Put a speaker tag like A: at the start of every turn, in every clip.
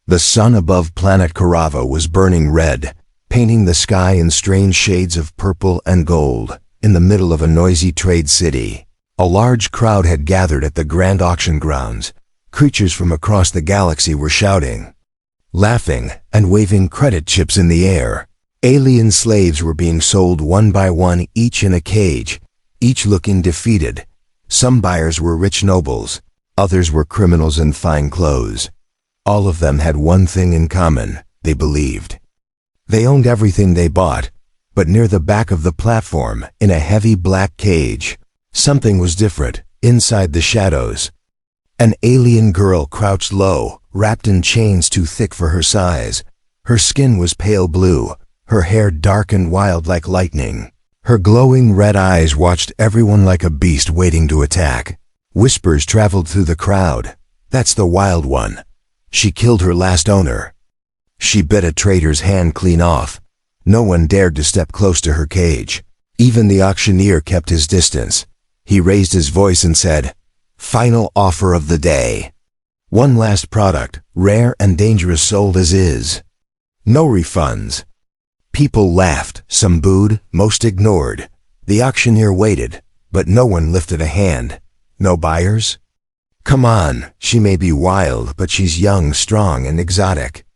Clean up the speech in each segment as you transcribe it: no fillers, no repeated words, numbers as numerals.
A: The sun above planet Karava was burning red, painting the sky in strange shades of purple and gold. In the middle of a noisy trade city, a large crowd had gathered at the grand auction grounds. Creatures from across the galaxy were shouting, laughing, and waving credit chips in the air. Alien slaves were being sold one by one, each in a cage, each looking defeated. Some buyers were rich nobles, others were criminals in fine clothes. All of them had one thing in common: they believed. They owned everything they bought, but near the back of the platform, in a heavy black cage, something was different. Inside the shadows, an alien girl crouched low, wrapped in chains too thick for her size. Her skin was pale blue, her hair dark and wild like lightning. Her glowing red eyes watched everyone like a beast waiting to attack. Whispers traveled through the crowd. "That's the wild one. She killed her last owner. She bit a trader's hand clean off." No one dared to step close to her cage. Even the auctioneer kept his distance. He raised his voice and said, "Final offer of the day. One last product, rare and dangerous, sold as is. No refunds." People laughed, some booed, most ignored. The auctioneer waited, but no one lifted a hand. No buyers? "Come on, she may be wild, but she's young, strong, and exotic."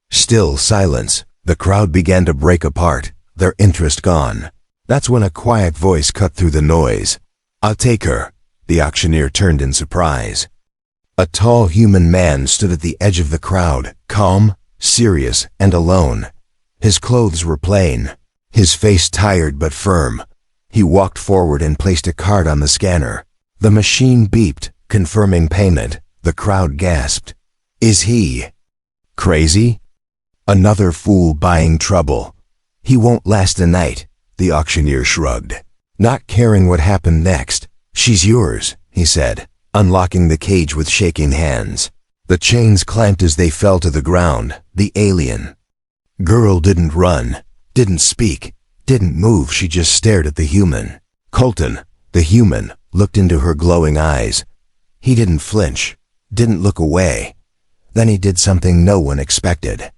A: Still silence. The crowd began to break apart, their interest gone. That's when a quiet voice cut through the noise. "I'll take her." The auctioneer turned in surprise. A tall human man stood at the edge of the crowd, calm, serious, and alone. His clothes were plain, his face tired but firm. He walked forward and placed a card on the scanner. The machine beeped, confirming payment. The crowd gasped. "Is he crazy? Another fool buying trouble. He won't last a night." The auctioneer shrugged, not caring what happened next. "She's yours," he said, unlocking the cage with shaking hands. The chains clamped as they fell to the ground. The alien girl didn't run, didn't speak, didn't move. She just stared at the human. Colton, the human, looked into her glowing eyes. He didn't flinch, didn't look away. Then he did something no one expected.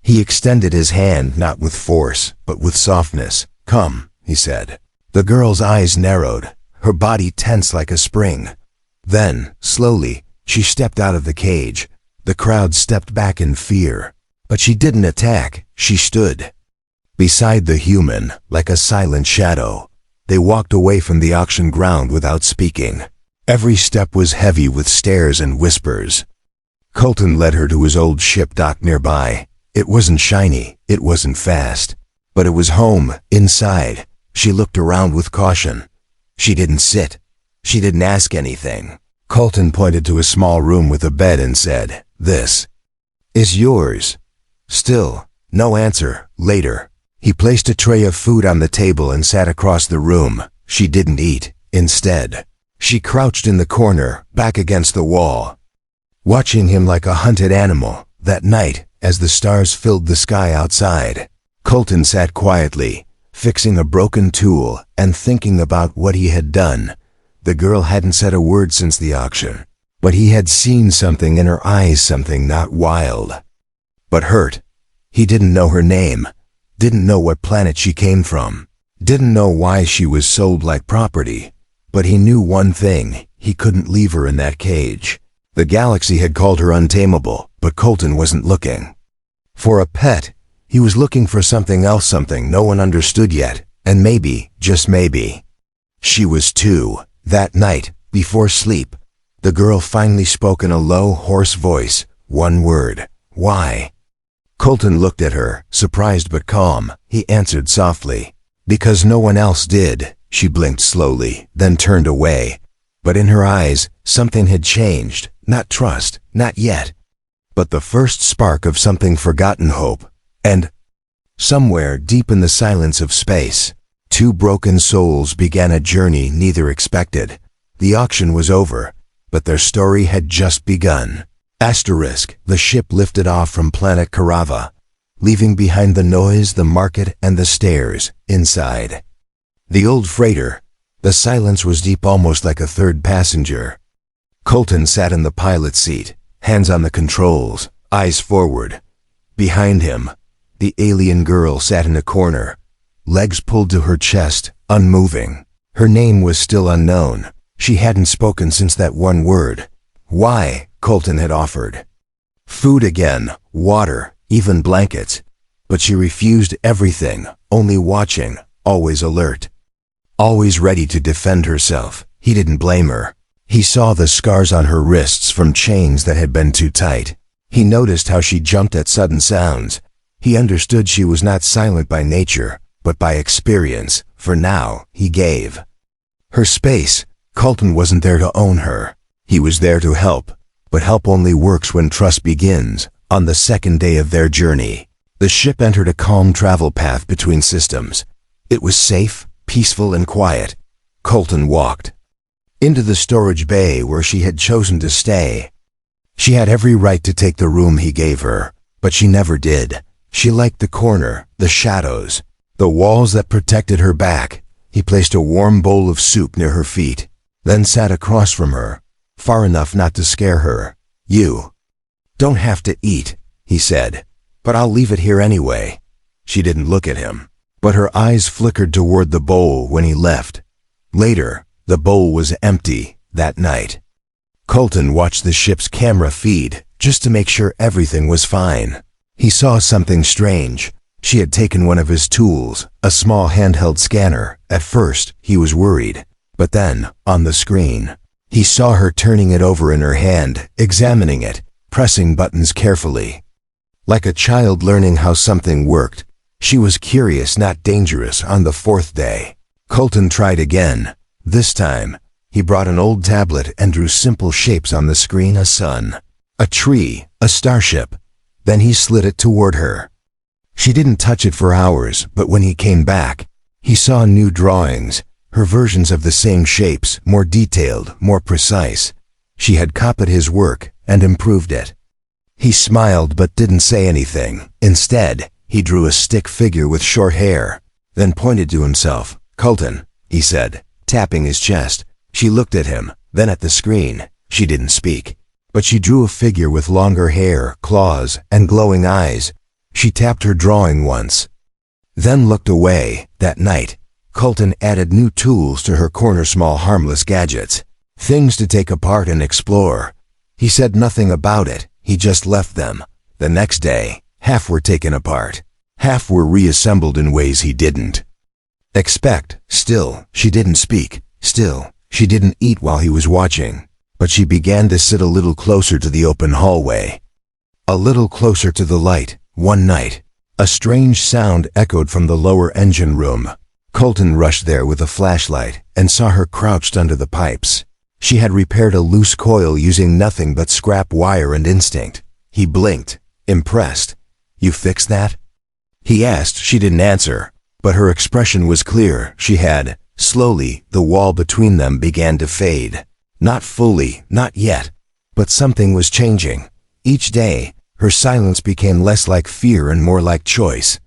A: He extended his hand, not with force, but with softness. "Come," he said. The girl's eyes narrowed, her body tense like a spring. Then, slowly, she stepped out of the cage. The crowd stepped back in fear. But she didn't attack. She stood beside the human, like a silent shadow. They walked away from the auction ground without speaking. Every step was heavy with stares and whispers. Colton led her to his old ship docked nearby. It wasn't shiny, it wasn't fast, but it was home, inside. She looked around with caution. She didn't sit. She didn't ask anything. Colton pointed to a small room with a bed and said, "This is yours." Still, no answer. Later, he placed a tray of food on the table and sat across the room. She didn't eat. Instead, she crouched in the corner, back against the wall, watching him like a hunted animal. That night, as the stars filled the sky outside, Colton sat quietly, fixing a broken tool and thinking about what he had done. The girl hadn't said a word since the auction, but he had seen something in her eyes, something not wild, but hurt. He didn't know her name, didn't know what planet she came from, didn't know why she was sold like property, but he knew one thing: he couldn't leave her in that cage. The galaxy had called her untamable, but Colton wasn't looking for a pet. He was looking for something else, something no one understood yet, and maybe, just maybe, she was too. That night, before sleep, the girl finally spoke in a low, hoarse voice. One word: "Why?" Colton looked at her, surprised but calm. He answered softly, "Because no one else did." She blinked slowly, then turned away. But in her eyes, something had changed. Not trust, not yet, but the first spark of something forgotten: hope. And somewhere deep in the silence of space, two broken souls began a journey neither expected. The auction was over, but their story had just begun. Asterisk, the ship lifted off from planet Karava, leaving behind the noise, the market, and the stairs. Inside the old freighter, the silence was deep, almost like a third passenger. Colton sat in the pilot's seat, hands on the controls, eyes forward. Behind him, the alien girl sat in a corner, legs pulled to her chest, unmoving. Her name was still unknown. She hadn't spoken since that one word. Why? Colton had offered. Food again, water, even blankets. But she refused everything, only watching, always alert. Always ready to defend herself. He didn't blame her. He saw the scars on her wrists from chains that had been too tight. He noticed how she jumped at sudden sounds. He understood she was not silent by nature, but by experience. For now, he gave her space. Colton wasn't there to own her. He was there to help. But help only works when trust begins. On the second day of their journey, the ship entered a calm travel path between systems. It was safe, peaceful, and quiet. Colton walked into the storage bay where she had chosen to stay. She had every right to take the room he gave her, but she never did. She liked the corner, the shadows, the walls that protected her back. He placed a warm bowl of soup near her feet, then sat across from her, far enough not to scare her. "You don't have to eat," he said, "but I'll leave it here anyway." She didn't look at him, but her eyes flickered toward the bowl when he left. Later, the bowl was empty that night. Colton watched the ship's camera feed just to make sure everything was fine. He saw something strange. She had taken one of his tools, a small handheld scanner. At first, he was worried. But then, on the screen, he saw her turning it over in her hand, examining it, pressing buttons carefully. Like a child learning how something worked, she was curious, not dangerous. On the fourth day, Colton tried again. This time, he brought an old tablet and drew simple shapes on the screen: a sun, a tree, a starship. Then he slid it toward her. She didn't touch it for hours, but when he came back, he saw new drawings, her versions of the same shapes, more detailed, more precise. She had copied his work and improved it. He smiled but didn't say anything. Instead, he drew a stick figure with short hair, then pointed to himself. "Colton," he said, tapping his chest. She looked at him, then at the screen. She didn't speak, but she drew a figure with longer hair, claws, and glowing eyes. She tapped her drawing once, then looked away. That night, Colton added new tools to her corner, small harmless gadgets, things to take apart and explore. He said nothing about it, he just left them. The next day, half were taken apart, half were reassembled in ways he didn't expect. Still, she didn't speak. Still, she didn't eat while he was watching. But she began to sit a little closer to the open hallway, a little closer to the light. One night, a strange sound echoed from the lower engine room. Colton rushed there with a flashlight and saw her crouched under the pipes. She had repaired a loose coil using nothing but scrap wire and instinct. He blinked, impressed. "You fixed that?" he asked. She didn't answer, but her expression was clear. She had. Slowly, the wall between them began to fade. Not fully, not yet, but something was changing. Each day, her silence became less like fear and more like choice.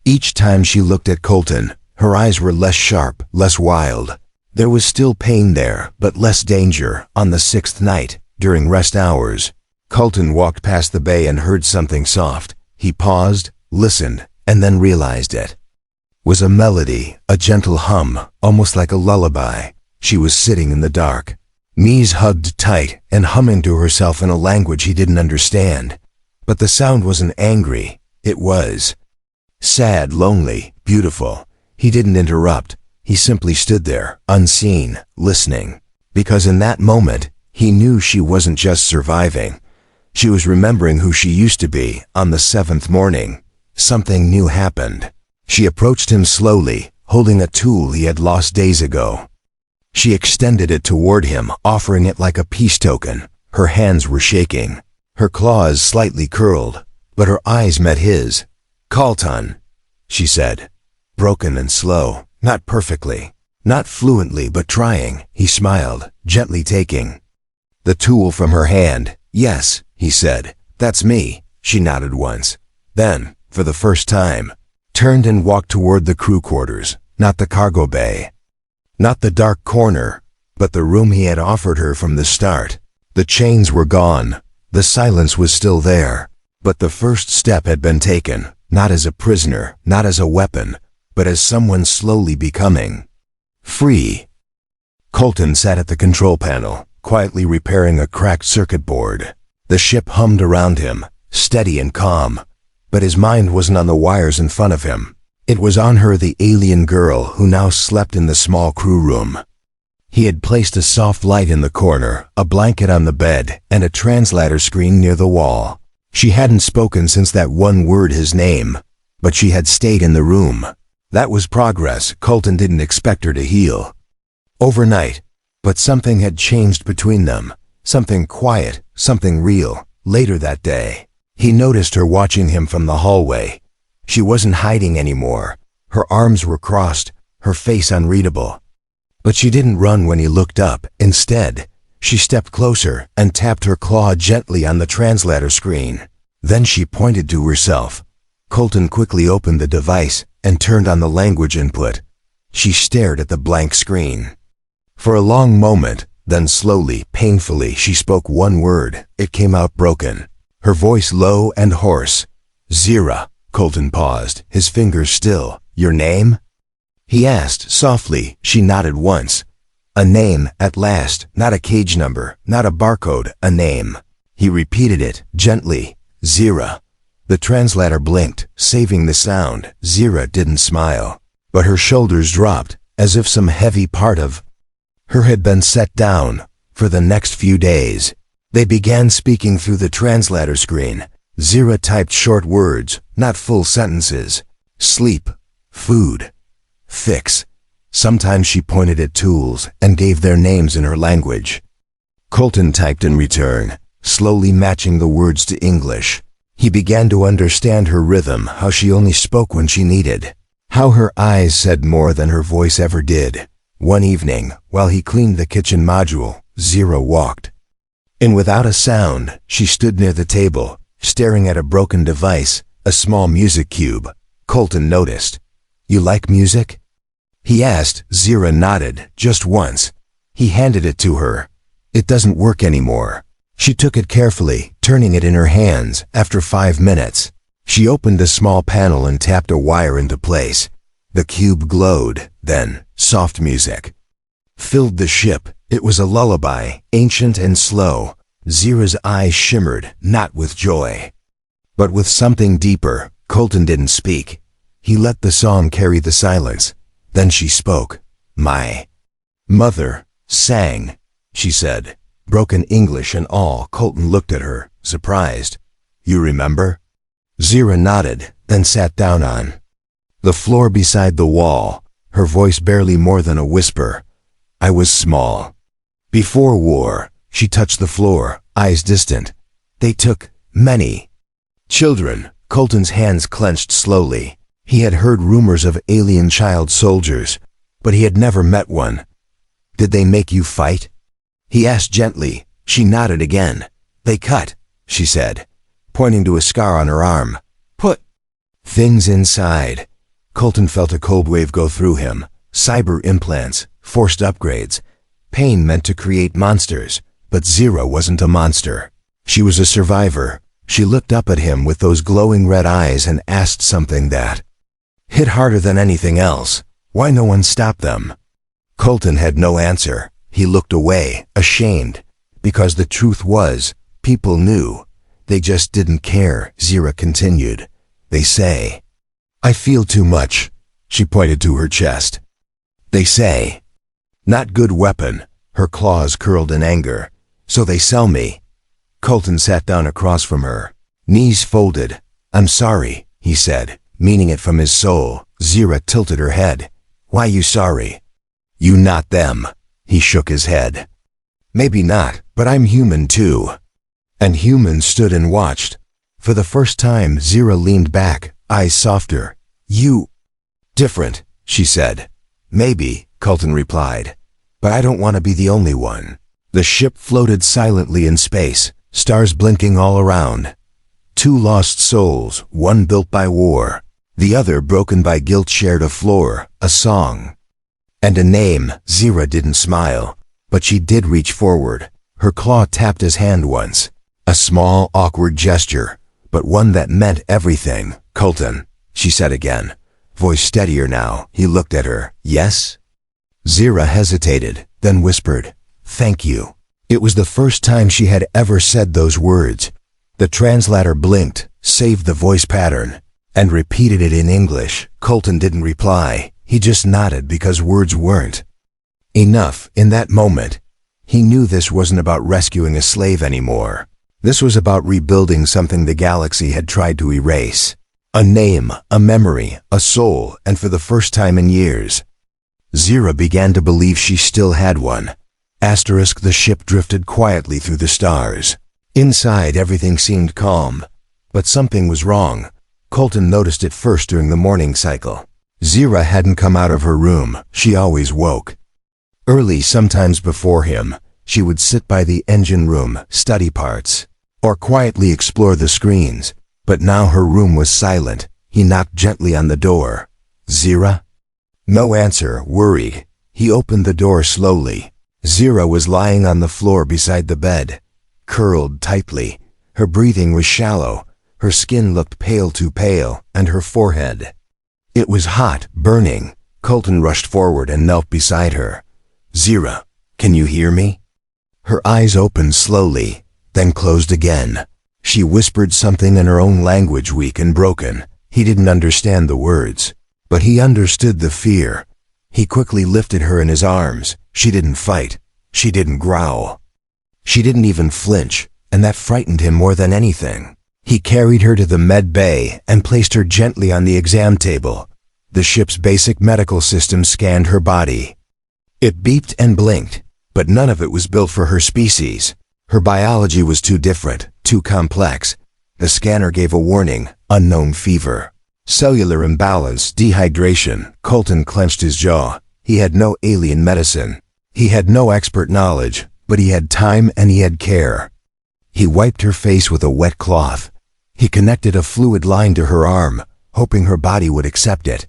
A: Each time she looked at Colton, her eyes were less sharp, less wild. There was still pain there, but less danger. On the sixth night, during rest hours, Colton walked past the bay and heard something soft. He paused, listened, and then realized it was a melody, a gentle hum, almost like a lullaby. She was sitting in the dark, knees hugged tight, and humming to herself in a language he didn't understand. But the sound wasn't angry. It was sad, lonely, beautiful. He didn't interrupt. He simply stood there, unseen, listening. Because in that moment, he knew she wasn't just surviving. She was remembering who she used to be. On the seventh morning, something new happened. She approached him slowly, holding a tool he had lost days ago. She extended it toward him, offering it like a peace token. Her hands were shaking, her claws slightly curled, but her eyes met his. "Colton," she said, broken and slow, not perfectly, not fluently, but trying. He smiled, gently taking the tool from her hand. "Yes," he said, "that's me." She nodded once, then, for the first time, turned and walked toward the crew quarters, not the cargo bay, not the dark corner, but the room he had offered her from the start. The chains were gone. The silence was still there, But the first step had been taken, not as a prisoner, not as a weapon, but as someone slowly becoming free. Colton sat at the control panel, quietly repairing a cracked circuit board. The ship hummed around him, steady and calm, but his mind wasn't on the wires in front of him. It was on her, the alien girl who now slept in the small crew room. He had placed a soft light in the corner, a blanket on the bed, and a translator screen near the wall. She hadn't spoken since that one word, his name, but she had stayed in the room. That was progress. Colton didn't expect her to heal overnight, but something had changed between them. Something quiet, something real. Later that day, he noticed her watching him from the hallway. She wasn't hiding anymore. Her arms were crossed, her face unreadable. But she didn't run when he looked up. Instead, she stepped closer and tapped her claw gently on the translator screen. Then she pointed to herself. Colton quickly opened the device and turned on the language input. She stared at the blank screen for a long moment, then slowly, painfully, she spoke one word. It came out broken, her voice low and hoarse. Zira. Colton paused, his fingers still. Your name? He asked softly. She nodded once. A name, at last, not a cage number, not a barcode, a name. He repeated it, gently. Zira. The translator blinked, saving the sound. Zira didn't smile, but her shoulders dropped, as if some heavy part of her had been set down. For the next few days, they began speaking through the translator screen. Zira typed short words, not full sentences. Sleep, food, fix. Sometimes she pointed at tools and gave their names in her language. Colton typed in return, slowly matching the words to English. He began to understand her rhythm, how she only spoke when she needed, how her eyes said more than her voice ever did. One evening, while he cleaned the kitchen module, Zira walked in without a sound. She stood near the table, staring at a broken device, a small music cube. Colton noticed. You like music? He asked. Zira nodded, just once. He handed it to her. It doesn't work anymore. She took it carefully, turning it in her hands. After 5 minutes, she opened a small panel and tapped a wire into place. The cube glowed, then soft music filled the ship. It was a lullaby, ancient and slow. Zira's eyes shimmered, not with joy, but with something deeper. Colton didn't speak. He let the song carry the silence. Then she spoke. My mother sang, she said, broken English and all. Colton looked at her, surprised. You remember? Zira nodded, then sat down on the floor beside the wall, her voice barely more than a whisper. I was small. Before war, she touched the floor, eyes distant. They took many children. Colton's hands clenched slowly. He had heard rumors of alien child soldiers, but he had never met one. Did they make you fight? He asked gently. She nodded again. They cut, she said, pointing to a scar on her arm. Put things inside. Colton felt a cold wave go through him. Cyber implants, forced upgrades. Pain meant to create monsters, but Zira wasn't a monster. She was a survivor. She looked up at him with those glowing red eyes and asked something that hit harder than anything else. Why no one stopped them? Colton had no answer. He looked away, ashamed, because the truth was, people knew. They just didn't care. Zira continued. They say, I feel too much. She pointed to her chest. They say, not good weapon. Her claws curled in anger. So they sell me. Colton sat down across from her, knees folded. I'm sorry, he said, meaning it from his soul. Zira tilted her head. Why you sorry? You not them. He shook his head. Maybe not, but I'm human too. And humans stood and watched. For the first time, Zira leaned back, eyes softer. You different, she said. Maybe, Colton replied, but I don't want to be the only one. The ship floated silently in space, stars blinking all around. 2 lost souls, one built by war, the other broken by guilt, shared a floor, a song, and a name. Zira didn't smile, but she did reach forward. Her claw tapped his hand once, a small, awkward gesture, but one that meant everything. "Colton," she said again, voice steadier now. He looked at her. "Yes?" Zira hesitated, then whispered, "Thank you." It was the first time she had ever said those words. The translator blinked, saved the voice pattern, and repeated it in English. Colton didn't reply. He just nodded because words weren't enough in that moment. He knew this wasn't about rescuing a slave anymore. This was about rebuilding something the galaxy had tried to erase. A name, a memory, a soul, and for the first time in years, Zira began to believe she still had one. Asterisk. The ship drifted quietly through the stars. Inside, everything seemed calm, but something was wrong. Colton noticed it first during the morning cycle. Zira hadn't come out of her room. She always woke early, sometimes before him. She would sit by the engine room, study parts, or quietly explore the screens. But now her room was silent. He knocked gently on the door. "Zira?" No answer. Worried, he opened the door slowly. Zira was lying on the floor beside the bed, curled tightly. Her breathing was shallow. Her skin looked pale, too pale, and her forehead, it was hot, burning. Colton rushed forward and knelt beside her. "Zira, can you hear me?" Her eyes opened slowly, then closed again. She whispered something in her own language, weak and broken. He didn't understand the words, but he understood the fear. He quickly lifted her in his arms. She didn't fight. She didn't growl. She didn't even flinch, and that frightened him more than anything. He carried her to the med bay and placed her gently on the exam table. The ship's basic medical system scanned her body. It beeped and blinked, but none of it was built for her species. Her biology was too different, too complex. The scanner gave a warning: unknown fever, cellular imbalance, dehydration. Colton clenched his jaw. He had no alien medicine. He had no expert knowledge, but he had time and he had care. He wiped her face with a wet cloth. He connected a fluid line to her arm, hoping her body would accept it.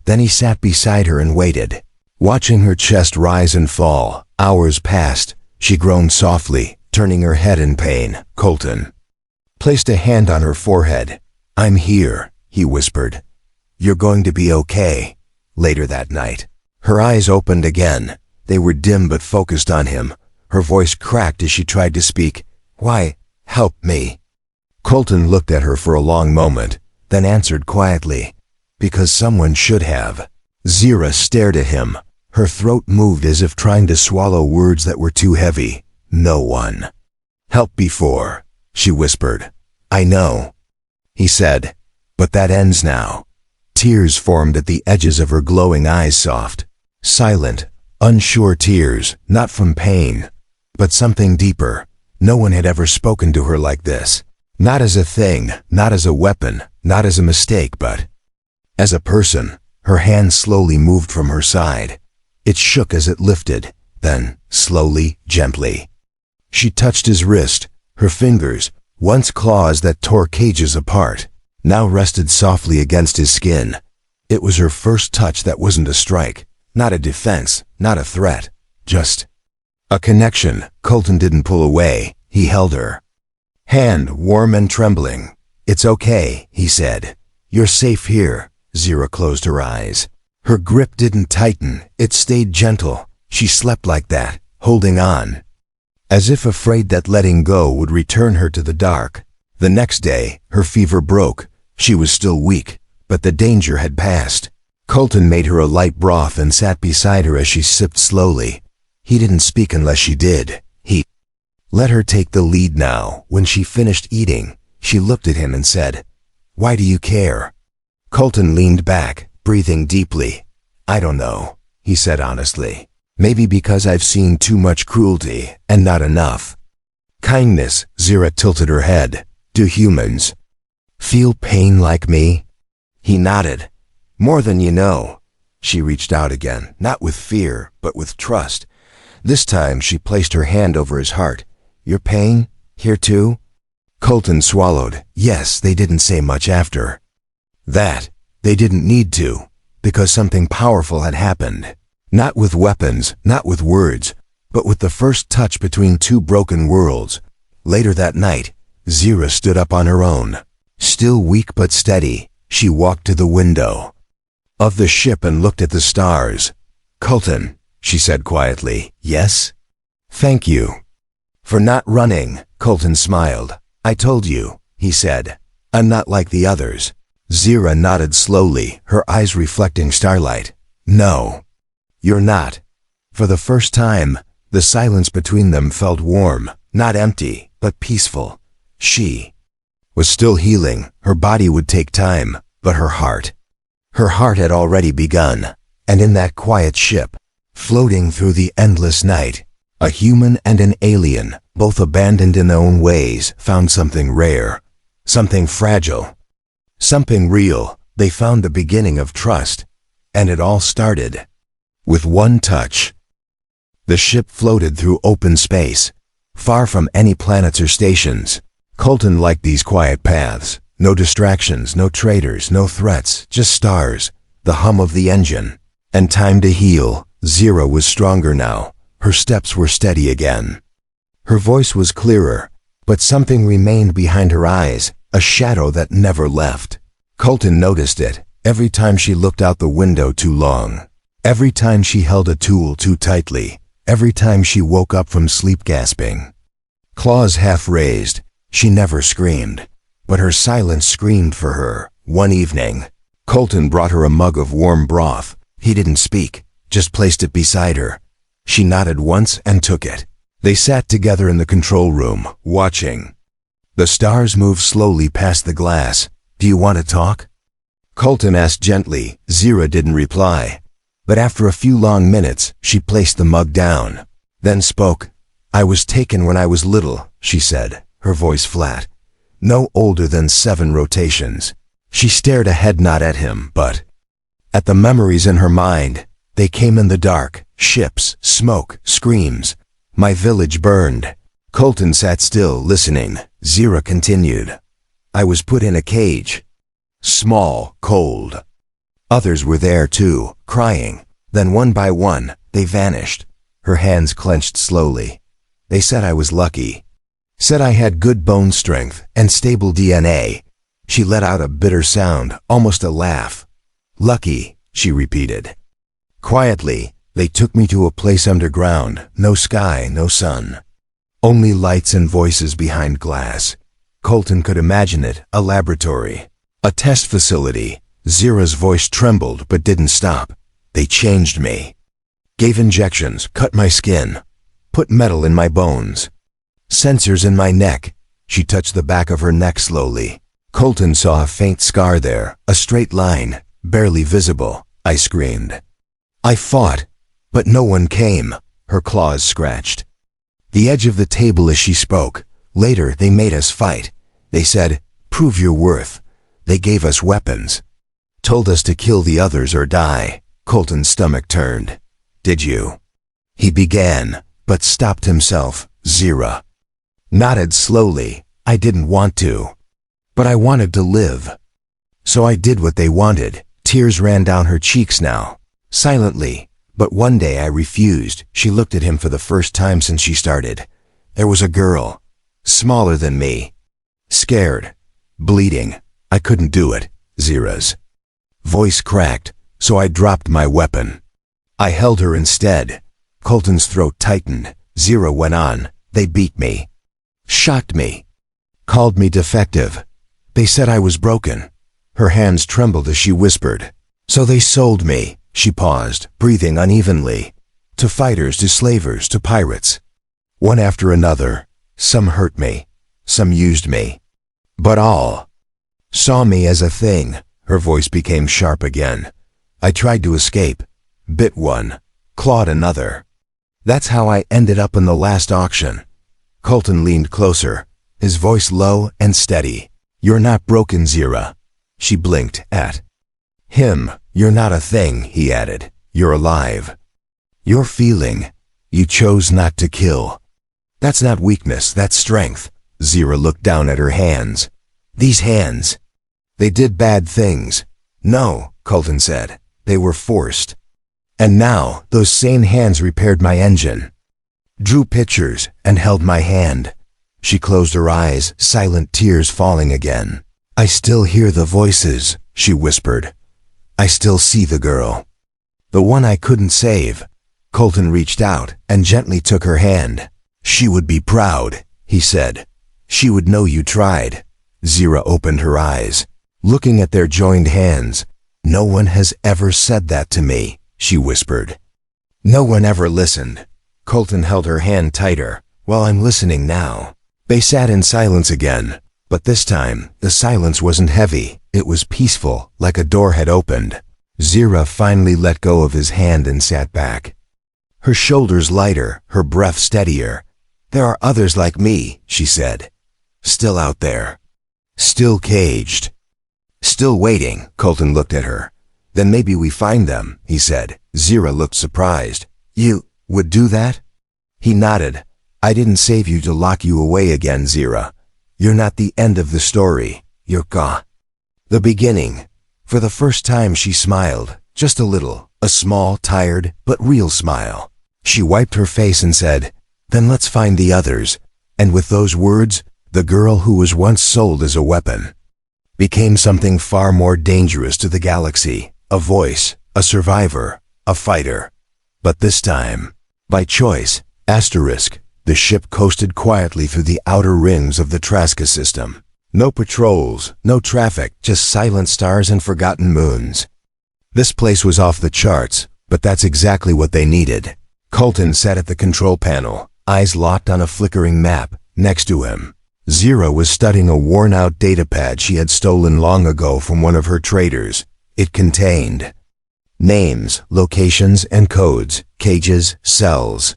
A: Then he sat beside her and waited, watching her chest rise and fall. Hours passed. She groaned softly, turning her head in pain. Colton placed a hand on her forehead. "I'm here," he whispered. "You're going to be okay." Later that night, her eyes opened again. They were dim but focused on him. Her voice cracked as she tried to speak. "Why, help me." Colton looked at her for a long moment, then answered quietly, "Because someone should have." Zira stared at him. Her throat moved as if trying to swallow words that were too heavy. "No one helped before," she whispered. "I know," he said, "but that ends now." Tears formed at the edges of her glowing eyes, soft, silent, unsure tears, not from pain, but something deeper. No one had ever spoken to her like this. Not as a thing, not as a weapon, not as a mistake, but as a person. Her hand slowly moved from her side. It shook as it lifted, then, slowly, gently, she touched his wrist. Her fingers, once claws that tore cages apart, now rested softly against his skin. It was her first touch that wasn't a strike, not a defense, not a threat, just a connection. Colton didn't pull away. He held her hand, warm and trembling. "It's okay," he said. "You're safe here." Zira closed her eyes. Her grip didn't tighten. It stayed gentle. She slept like that, holding on, as if afraid that letting go would return her to the dark. The next day, her fever broke. She was still weak, but the danger had passed. Colton made her a light broth and sat beside her as she sipped slowly. He didn't speak unless she did. He let her take the lead now. When she finished eating, she looked at him and said, "Why do you care?" Colton leaned back, breathing deeply. "I don't know," he said honestly. "Maybe because I've seen too much cruelty and not enough kindness." Zira tilted her head. "Do humans feel pain like me?" He nodded. "More than you know." She reached out again, not with fear, but with trust. This time she placed her hand over his heart. "Your pain? Here too?" Colton swallowed. Yes, they didn't say much after that. They didn't need to, because something powerful had happened. Not with weapons, not with words, but with the first touch between two broken worlds. Later that night, Zira stood up on her own. Still weak but steady, she walked to the window of the ship and looked at the stars. "Colton," she said quietly. "Yes?" "Thank you for not running," Colton smiled. "I told you," he said. "I'm not like the others." Zira nodded slowly, her eyes reflecting starlight. "No, you're not." For the first time, the silence between them felt warm, not empty, but peaceful. She was still healing, her body would take time, but her heart had already begun. And in that quiet ship, floating through the endless night, a human and an alien, both abandoned in their own ways, found something rare, something fragile, something real. They found the beginning of trust, and it all started with one touch. The ship floated through open space, far from any planets or stations. Colton liked these quiet paths. No distractions, no traitors, no threats, just stars, the hum of the engine, and time to heal. Zira was stronger now. Her steps were steady again. Her voice was clearer, but something remained behind her eyes, a shadow that never left. Colton noticed it every time she looked out the window too long, every time she held a tool too tightly, every time she woke up from sleep gasping. Claws half raised, she never screamed, but her silence screamed for her. One evening, Colton brought her a mug of warm broth. He didn't speak, just placed it beside her. She nodded once and took it. They sat together in the control room, watching the stars move slowly past the glass. "Do you want to talk?" Colton asked gently. Zira didn't reply, but after a few long minutes, she placed the mug down, then spoke. "I was taken when I was little," she said, her voice flat. "No older than 7 rotations." She stared ahead, not at him, but at the memories in her mind. They came in the dark, ships, smoke, screams. "My village burned." Colton sat still, listening. Zira continued. "I was put in a cage. Small, cold. Others were there too, crying. Then one by one, they vanished." Her hands clenched slowly. "They said I was lucky. Said I had good bone strength and stable DNA." She let out a bitter sound, almost a laugh. "Lucky," she repeated. Quietly, they took me to a place underground. No sky, no sun. Only lights and voices behind glass. Colton could imagine it, a laboratory, a test facility. Zira's voice trembled but didn't stop. "They changed me. Gave injections, cut my skin, put metal in my bones. Sensors in my neck." She touched the back of her neck slowly. Colton saw a faint scar there, a straight line, barely visible. "I screamed. I fought, but no one came." Her claws scratched the edge of the table as she spoke. "Later, they made us fight. They said, 'Prove your worth.' They gave us weapons. Told us to kill the others or die." Colton's stomach turned. "Did you?" he began, but stopped himself. Zira nodded slowly. "I didn't want to, but I wanted to live. So I did what they wanted." Tears ran down her cheeks now, silently. "But one day I refused." She looked at him for the first time since she started. "There was a girl, smaller than me, scared, bleeding. I couldn't do it." Zira's voice cracked. "So I dropped my weapon. I held her instead." Colton's throat tightened. Zira went on. "They beat me, shocked me, called me defective. They said I was broken." Her hands trembled as she whispered. "So they sold me." She paused, breathing unevenly. "To fighters, to slavers, to pirates. One after another. Some hurt me, some used me, but all saw me as a thing." Her voice became sharp again. "I tried to escape, bit one, clawed another. That's how I ended up in the last auction." Colton leaned closer, his voice low and steady. "You're not broken, Zira." She blinked at him. "You're not a thing," he added. "You're alive. You're feeling. You chose not to kill. That's not weakness, that's strength." Zira looked down at her hands. "These hands, they did bad things." "No," Colton said. "They were forced. And now, those same hands repaired my engine, drew pictures, and held my hand." She closed her eyes, silent tears falling again. I still hear the voices, she whispered. I still see the girl. The one I couldn't save. Colton reached out and gently took her hand. She would be proud, he said. She would know you tried. Zira opened her eyes, looking at their joined hands. No one has ever said that to me, she whispered. No one ever listened. Colton held her hand tighter. Well, I'm listening now. They sat in silence again, but this time the silence wasn't heavy. It was peaceful, like a door had opened. Zira finally let go of his hand and sat back. Her shoulders lighter, her breath steadier. There are others like me, she said. Still out there. Still caged. Still waiting, Colton looked at her. Then maybe we find them, he said. Zira looked surprised. You would do that? He nodded. I didn't save you to lock you away again, Zira. You're not the end of the story. You're the beginning. For the first time she smiled, just a little, a small, tired, but real smile. She wiped her face and said, Then let's find the others. And with those words, the girl who was once sold as a weapon became something far more dangerous to the galaxy, a voice, a survivor, a fighter. But this time, by choice, the ship coasted quietly through the outer rings of the Traska system. No patrols, no traffic, just silent stars and forgotten moons. This place was off the charts, but that's exactly what they needed. Colton sat at the control panel, eyes locked on a flickering map. Next to him, Zira was studying a worn-out datapad she had stolen long ago from one of her traders. It contained names, locations, and codes, cages, cells,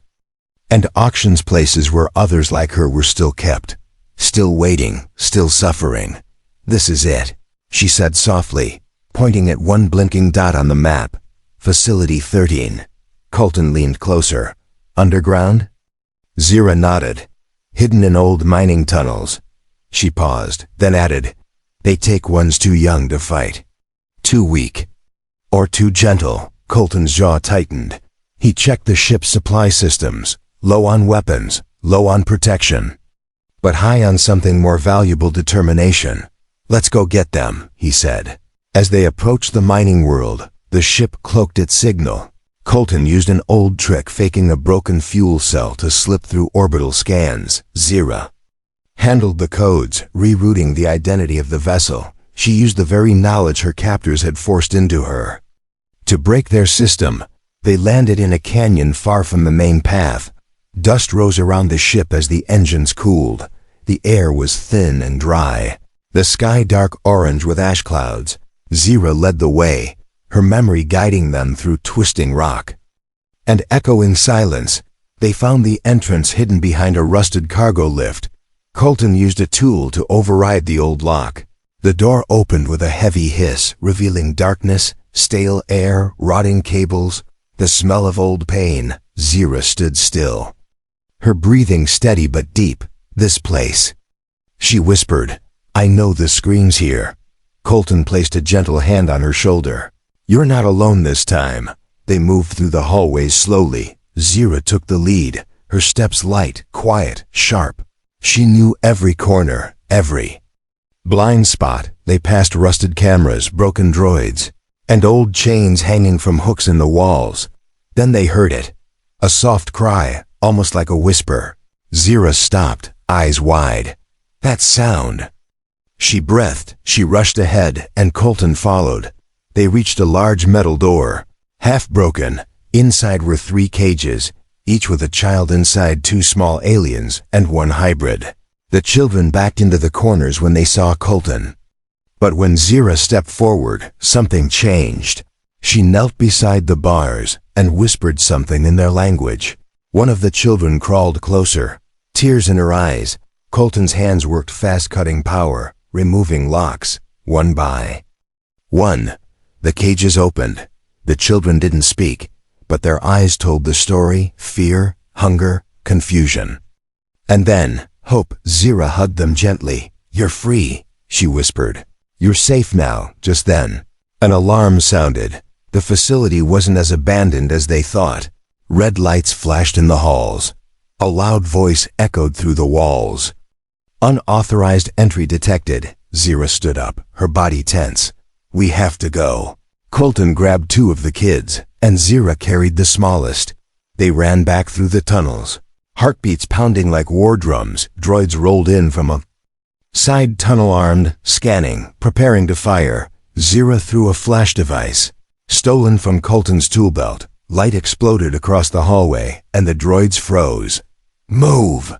A: and auctions places where others like her were still kept. Still waiting, still suffering. This is it, she said softly, pointing at one blinking dot on the map. Facility 13. Colton leaned closer. Underground? Zira nodded. Hidden in old mining tunnels. She paused, then added, They take ones too young to fight. Too weak. Or too gentle. Colton's jaw tightened. He checked the ship's supply systems. Low on weapons, low on protection, but high on something more valuable: determination. Let's go get them, he said. As they approached the mining world, the ship cloaked its signal. Colton used an old trick, faking a broken fuel cell to slip through orbital scans. Zira handled the codes, rerouting the identity of the vessel. She used the very knowledge her captors had forced into her. To break their system, they landed in a canyon far from the main path. Dust rose around the ship as the engines cooled. The air was thin and dry, the sky dark orange with ash clouds. Zira led the way, her memory guiding them through twisting rock and echoing silence. They found the entrance hidden behind a rusted cargo lift. Colton used a tool to override the old lock. The door opened with a heavy hiss, revealing darkness, stale air, rotting cables, the smell of old pain. Zira stood still, her breathing steady but deep. This place, she whispered. I know the screams here. Colton placed a gentle hand on her shoulder. You're not alone this time. They moved through the hallways slowly. Zira took the lead, her steps light, quiet, sharp. She knew every corner, every blind spot. They passed rusted cameras, broken droids, and old chains hanging from hooks in the walls. Then they heard it. A soft cry, almost like a whisper. Zira stopped, eyes wide. That sound. She breathed, she rushed ahead, and Colton followed. They reached a large metal door, half broken. Inside were 3 cages, each with a child inside, 2 small aliens, and 1 hybrid. The children backed into the corners when they saw Colton. But when Zira stepped forward, something changed. She knelt beside the bars and whispered something in their language. One of the children crawled closer, tears in her eyes. Colton's hands worked fast, cutting power, removing locks, one by one. The cages opened. The children didn't speak, but their eyes told the story: fear, hunger, confusion. And then, hope. Zira hugged them gently. You're free, she whispered. You're safe now. Just then, an alarm sounded. The facility wasn't as abandoned as they thought. Red lights flashed in the halls. A loud voice echoed through the walls. Unauthorized entry detected. Zira stood up, her body tense. We have to go. Colton grabbed two of the kids, and Zira carried the smallest. They ran back through the tunnels. Heartbeats pounding like war drums, droids rolled in from a side tunnel armed, scanning, preparing to fire. Zira threw a flash device. Stolen from Colton's tool belt, light exploded across the hallway, and the droids froze. Move!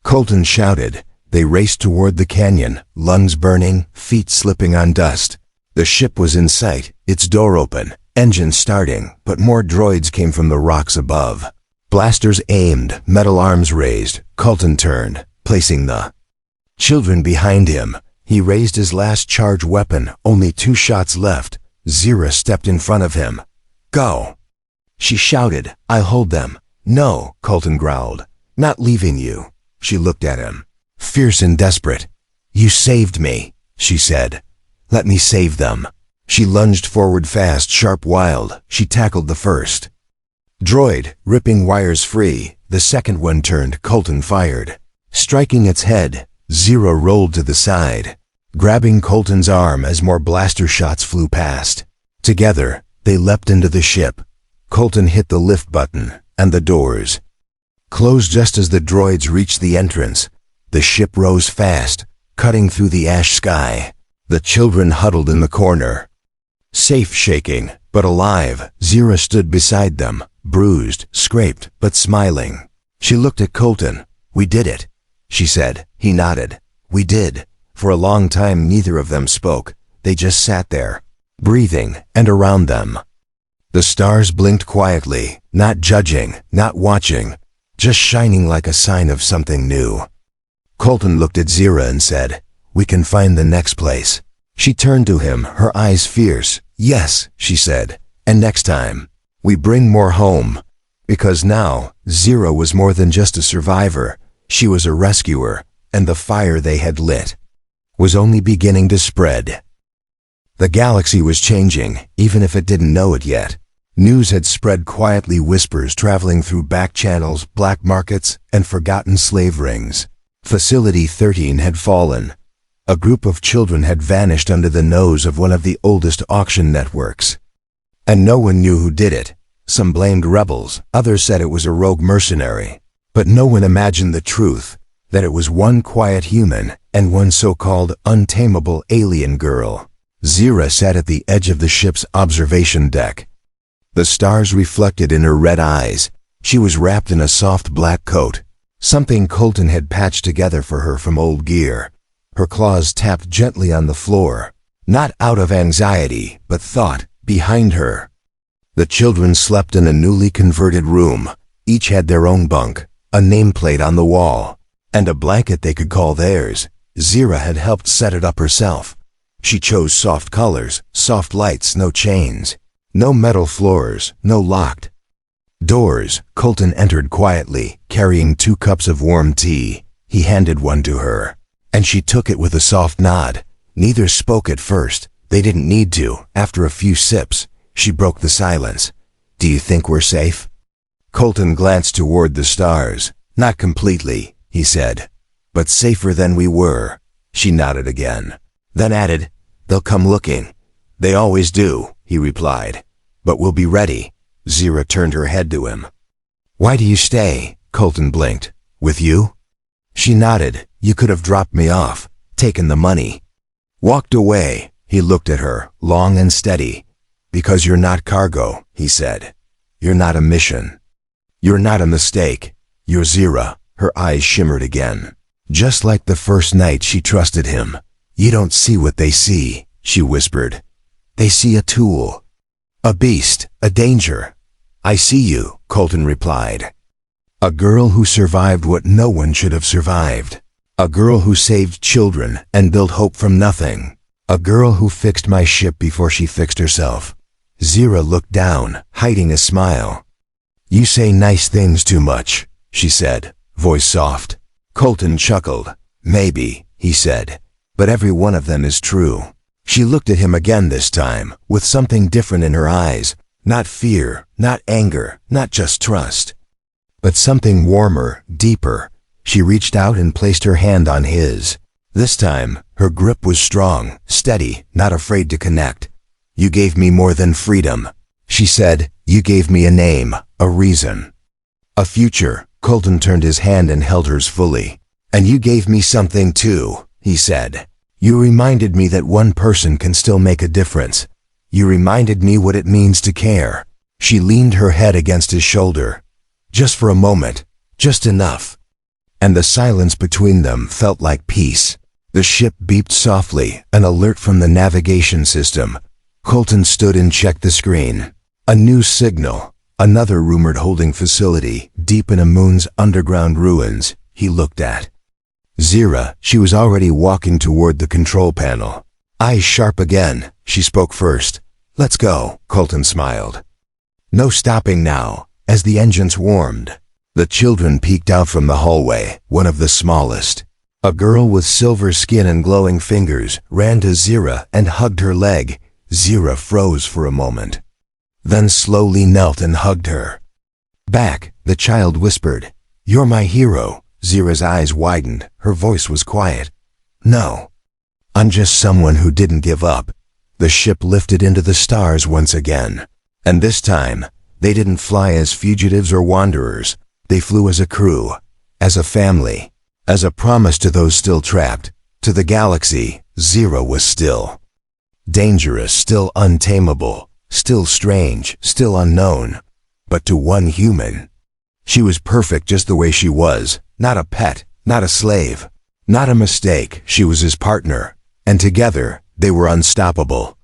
A: Colton shouted. They raced toward the canyon, lungs burning, feet slipping on dust. The ship was in sight, its door open, engine starting, but more droids came from the rocks above. Blasters aimed, metal arms raised. Colton turned, placing the children behind him. He raised his last charge weapon, only 2 shots left. Zira stepped in front of him. Go! She shouted, I'll hold them. No, Colton growled. Not leaving you. She looked at him, fierce and desperate. You saved me, she said. Let me save them. She lunged forward fast, sharp, wild. She tackled the first droid, ripping wires free. The second one turned. Colton fired. Striking its head, Zira rolled to the side, grabbing Colton's arm as more blaster shots flew past. Together, they leapt into the ship. Colton hit the lift button, and the doors closed just as the droids reached the entrance. The ship rose fast, cutting through the ash sky. The children huddled in the corner. Safe, shaking, but alive, Zira stood beside them, bruised, scraped, but smiling. She looked at Colton. We did it, she said. He nodded. We did. For a long time neither of them spoke. They just sat there, breathing, and around them the stars blinked quietly, not judging, not watching, just shining like a sign of something new. Colton looked at Zira and said, We can find the next place. She turned to him, her eyes fierce. Yes, she said, and next time, we bring more home. Because now, Zira was more than just a survivor. She was a rescuer, and the fire they had lit was only beginning to spread. The galaxy was changing, even if it didn't know it yet. News had spread quietly, whispers traveling through back channels, black markets, and forgotten slave rings. Facility 13 had fallen. A group of children had vanished under the nose of one of the oldest auction networks. And no one knew who did it. Some blamed rebels, others said it was a rogue mercenary. But no one imagined the truth, that it was one quiet human and one so-called untamable alien girl. Zira sat at the edge of the ship's observation deck. The stars reflected in her red eyes. She was wrapped in a soft black coat, something Colton had patched together for her from old gear. Her claws tapped gently on the floor, not out of anxiety, but thought, behind her. The children slept in a newly converted room. Each had their own bunk, a nameplate on the wall, and a blanket they could call theirs. Zira had helped set it up herself. She chose soft colors, soft lights, no chains, no metal floors, no locked doors. Colton entered quietly, carrying 2 cups of warm tea. He handed one to her, and she took it with a soft nod. Neither spoke at first. They didn't need to. After a few sips, she broke the silence. Do you think we're safe? Colton glanced toward the stars. Not completely, he said, but safer than we were. She nodded again, then added, They'll come looking. They always do, he replied. But we'll be ready. Zira turned her head to him. Why do you stay? Colton blinked. With you? She nodded. You could have dropped me off, taken the money, walked away. He looked at her, long and steady. Because you're not cargo, he said. You're not a mission. You're not a mistake. You're Zira. Her eyes shimmered again. Just like the first night she trusted him. You don't see what they see, she whispered. They see a tool, a beast, a danger. I see you, Colton replied. A girl who survived what no one should have survived. A girl who saved children and built hope from nothing. A girl who fixed my ship before she fixed herself. Zira looked down, hiding a smile. You say nice things too much, she said, voice soft. Colton chuckled. Maybe, he said, but every one of them is true. She looked at him again this time, with something different in her eyes. Not fear, not anger, not just trust, but something warmer, deeper. She reached out and placed her hand on his. This time, her grip was strong, steady, not afraid to connect. "You gave me more than freedom," she said. "You gave me a name, a reason, a future." Colton turned his hand and held hers fully. "And you gave me something too," he said. "You reminded me that one person can still make a difference. You reminded me what it means to care." She leaned her head against his shoulder. Just for a moment, just enough. And the silence between them felt like peace. The ship beeped softly, an alert from the navigation system. Colton stood and checked the screen. A new signal, another rumored holding facility, deep in a moon's underground ruins. He looked at Zira. She was already walking toward the control panel. Eyes sharp again, she spoke first. "Let's go," Colton smiled. No stopping now, as the engines warmed. The children peeked out from the hallway, one of the smallest. A girl with silver skin and glowing fingers ran to Zira and hugged her leg. Zira froze for a moment, then slowly knelt and hugged her. "Back," the child whispered. "You're my hero." Zira's eyes widened, her voice was quiet. "No, I'm just someone who didn't give up." The ship lifted into the stars once again. And this time, they didn't fly as fugitives or wanderers. They flew as a crew, as a family, as a promise to those still trapped. To the galaxy, Zira was still dangerous, still untamable, still strange, still unknown. But to one human, she was perfect just the way she was. Not a pet, not a slave, not a mistake. She was his partner, and together they were unstoppable.